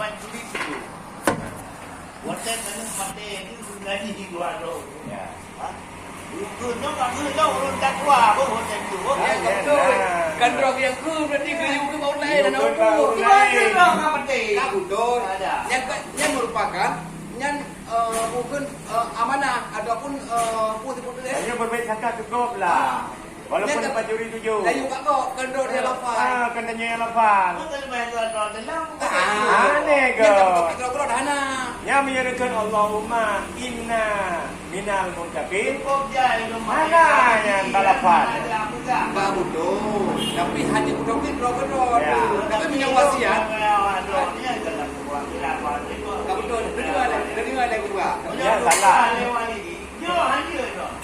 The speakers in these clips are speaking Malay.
mencuri itu. Hotel kena mati itu sudah di dua roh. Ya. Itu tak kena orang takwa pun hotel itu. Betul. Kan roh yang ku berarti kayu ke mau lain dan aku. Gimana roh nggak mati? Tak betul. Yang merupakan yang mungkin amanah ataupun putih-putih. Hanya berbaik sangka cukup lah. Walaupun dapat juri 7. Layu kat kau kan roh dia lafaz. Kenanya yang lapang. Kalau main roh dalam. Aneh ke? Kita dah nak. Yang menyatakan Allahumma inna minal muttaqin. Mana yang balapan? Tak betul. Tapi hanya betul roh ke roh. Ya. Tapi punya wasiat. Tak betul. Dari mana gua? Ya salah.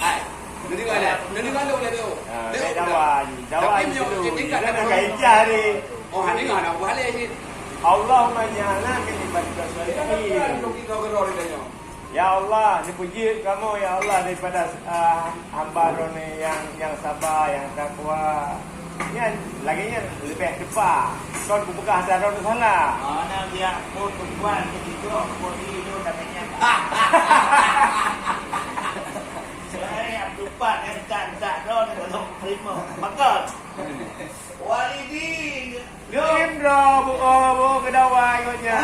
Hai. Dari mana boleh tu? Baik dakwah. Dakwah Tapi itu. tingkat Jangan dakwah. nak hijah ni. Oh, hari ni ada buat ni. Allahumma ja'alna min ibadika sholihin. Kita ke roh dia. Ya Allah, dipuji kamu ya Allah daripada hamba ni yang sabar, yang takwa. Yang laginya lebih cepat. Kau buka hadapan salah. Mana dia pun tuan begitu, pun itu namanya. Saya lupa yang tak don kalau terima. Maka walidi Lim dah bu kedawai katnya.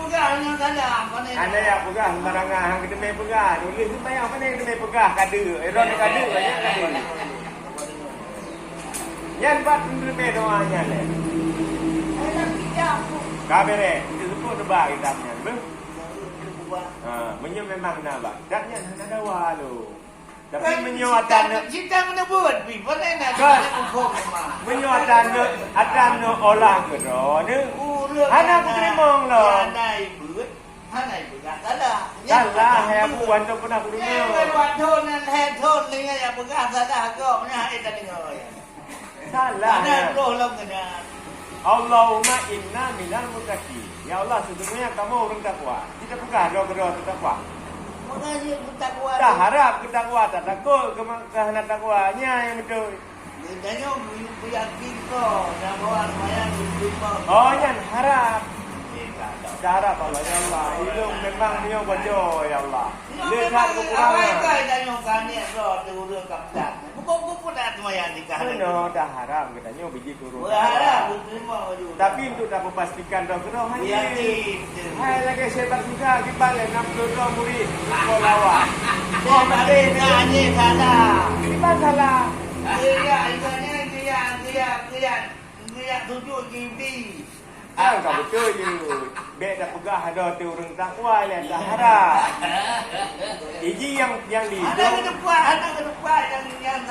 bukan hanya dalam mana. Anda yang pegang sembarangan hang kita main pegang. Tulis sembahyang apa ni kita main pegang kada. Ron kada banyak kada. Yan buat main doanya le. Kamera itu semua tebak kitabnya. Menyo memang nak bak. Daknya nak dawa lu. Tapi menyo atan kita menebut pi boleh nak hukum memang. menyo atan olah ke do. Ni anak aku terima lo. Hanai buat, hanai buat salah. Salah hai aku wan tu pernah aku Ni dengar. buat thon nan hai thon ni ya bukan salah kau punya itu dengar ya. Salah. Ada roh lah kena. Allahumma inna minal muttaqin. Ya Allah sesungguhnya kamu orang takwa. Kita bukan doa takwa. Mengaji kita kuat. Tak harap kita takwa, tak takut kehendak takwanya yang betul. Jangan yakin kau dan bawa semayang berjumpa. Oh, yang harap. Tak harap Allah ya Allah. Itu memang dia bojo ya Allah. Lihat kekurangan. Apa kau jangan kani roh turun kapten. Bukan pun dah semayang di kahar. No, dah harap katanya biji turun. Berharap berterima wujud. Tapi untuk tak memastikan doa hanya. Yakin. Hai lagi sebat juga kita le 62 murid sekolah awak. Oh, mati nanya salah. Kita salah. Dia tunjuk TV. Kau betul je. Bek dah pegah ada tu orang takwa le tak harap. Iji yang di. Ada ke depan yang